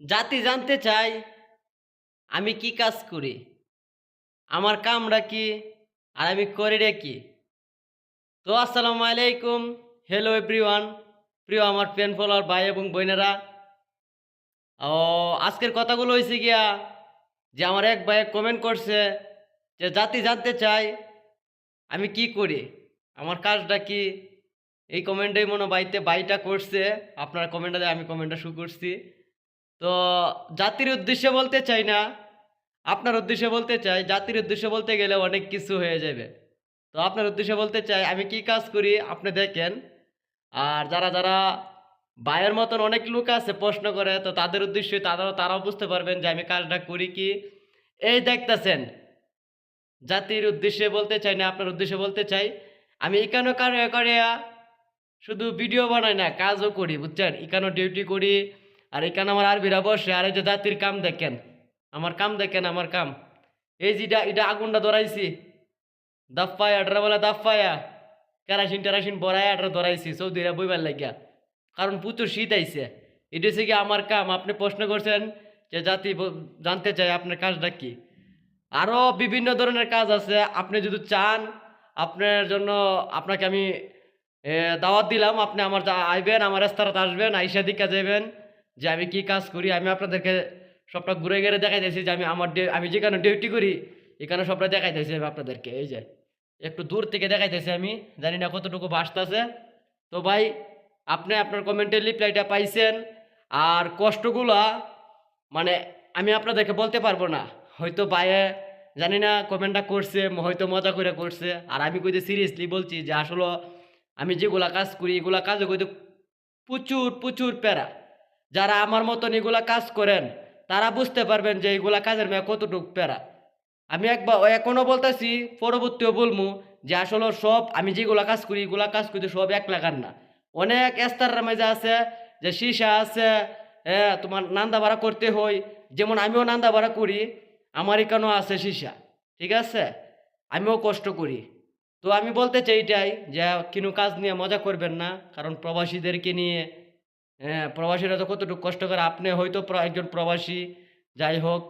জাতি জানতে চায় আমি কি কাজ করি? আমার কামটা কি? আর আমি করিটা কি? তো আসসালামু আলাইকুম। Hello everyone. প্রিয় আমার ফ্যান ফলোয়ার ভাই এবং বোনেরা। ও আজকের কথাগুলো হইছে গিয়া যে আমার এক ভাই কমেন্ট করছে যে জাতি জানতে চায় আমি কি করি? আমার কাজটা কি? এই কমেন্টেই মনে হয় ভাইটা করছে। আপনার কমেন্টটা আমি কমেন্টটা শুরু করছি। তো জাতির উদ্দেশ্যে বলতে চাই না। আপনার উদ্দেশ্যে বলতে চাই, জাতির উদ্দেশ্যে বলতে গেলে অনেক কিছু হয়ে যাবে। তো আপনার উদ্দেশ্যে বলতে চাই, আমি কি কাজ করি আপনি দেখেন। আর যারা ভাইয়ের মতন অনেক লোক আছে প্রশ্ন করে, তো তাদের উদ্দেশ্যে তারাও বুঝতে পারবেন যে আমি কাজটা করি কি। এই দেখতেছেন, জাতির উদ্দেশ্যে বলতে চাই না, আপনার উদ্দেশ্যে বলতে চাই। আমি এখানে করিয়া শুধু ভিডিও বানাই না, কাজও করি বুঝছেন? এখানেও ডিউটি করি। আর এখানে আমার আরবিরা বসে, আর এই যে জাতির কাম দেখেন। আমার কাম দেখেন, আমার কাম। এই যে এটা আগুনটা ধরাইছি। দাফায়া এটারে বলে দাফায়া। কেরাসিন ভরায়া এটারে ধরাইছি সৌদিরা বইবার লাগিয়া। কারণ প্রচুর শীত আইছে। এটা হচ্ছে কি আমার কাম। আপনি প্রশ্ন করছেন যে জানতে চাই আপনার কাজটা কি? আরো বিভিন্ন ধরনের কাজ আছে। আপনি যদি চান, আপনার জন্য আপনাকে আমি দাওয়াত দিলাম। আপনি আইবেন, আমার রেস্তোরাঁতে আসবেন, আইসা দিকা যাইবেন যে আমি কি কাজ করি। আমি আপনাদেরকে সবটা ঘুরে ঘুরে দেখাইতেছি যে আমি যেখানে ডিউটি করি, এখানে সবটা দেখাইতেছি আমি আপনাদেরকে। এই যে একটু দূর থেকে দেখাইতেছি আমি। জানি না কতটুকু বাসতাছে। তো ভাই, আপনি আপনার কমেন্টের রিপ্লাইটা পাইছেন। আর কষ্টগুলা মানে আমি আপনাদেরকে বলতে পারবো না। হয়তো ভাইয়ে জানি না কমেন্টটা করছে, হয়তো মজা করে করছে। আর আমি কইতে সিরিয়াসলি বলছি যে আসলে আমি যেগুলা কাজ করি, এগুলা কাজে কইতে প্রচুর, প্রচুর প্যারা। যারা আমার মতন এগুলা কাজ করেন, তারা বুঝতে পারবেন যে এগুলা কাজের মেয়ে কতটুক প্যারা। আমি একবার এখনো বলতেছি, পরবর্তীও বলমু যে আসলে সব আমি যেগুলা কাজ করি, এগুলা কাজ করতে সব এক লাগার না। অনেক স্তরের মাঝে আছে যে সীসা আছে, তোমার নান্দা ভাড়া করতে হয়। যেমন আমিও নান্দা ভাড়া করি, আমার এখানেও আছে সীসা। ঠিক আছে? আমিও কষ্ট করি। তো আমি বলতে চাই এটাই যে কিনো কাজ নিয়ে মজা করবেন না। কারণ প্রবাসীদেরকে নিয়ে, হ্যাঁ, প্রবাসীরা তো কতটুকু কষ্ট করে। আপনি হয়তো একজন প্রবাসী, যাই হোক,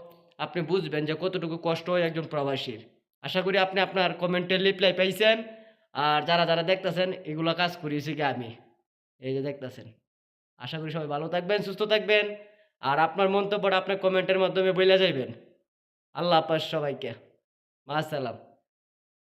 আপনি বুঝবেন যে কতটুকু কষ্ট হয় একজন প্রবাসীর। আশা করি আপনি আপনার কমেন্টের রিপ্লাই পাইছেন। আর যারা দেখতেছেন, এগুলা কাজ করিয়েছি কি আমি। এই যে দেখতেছেন। আশা করি সবাই ভালো থাকবেন, সুস্থ থাকবেন। আর আপনার মন্তব্যটা আপনার কমেন্টের মাধ্যমে বইলা যাইবেন। আল্লাহ হাফেজ সবাইকে। মা আসসালাম।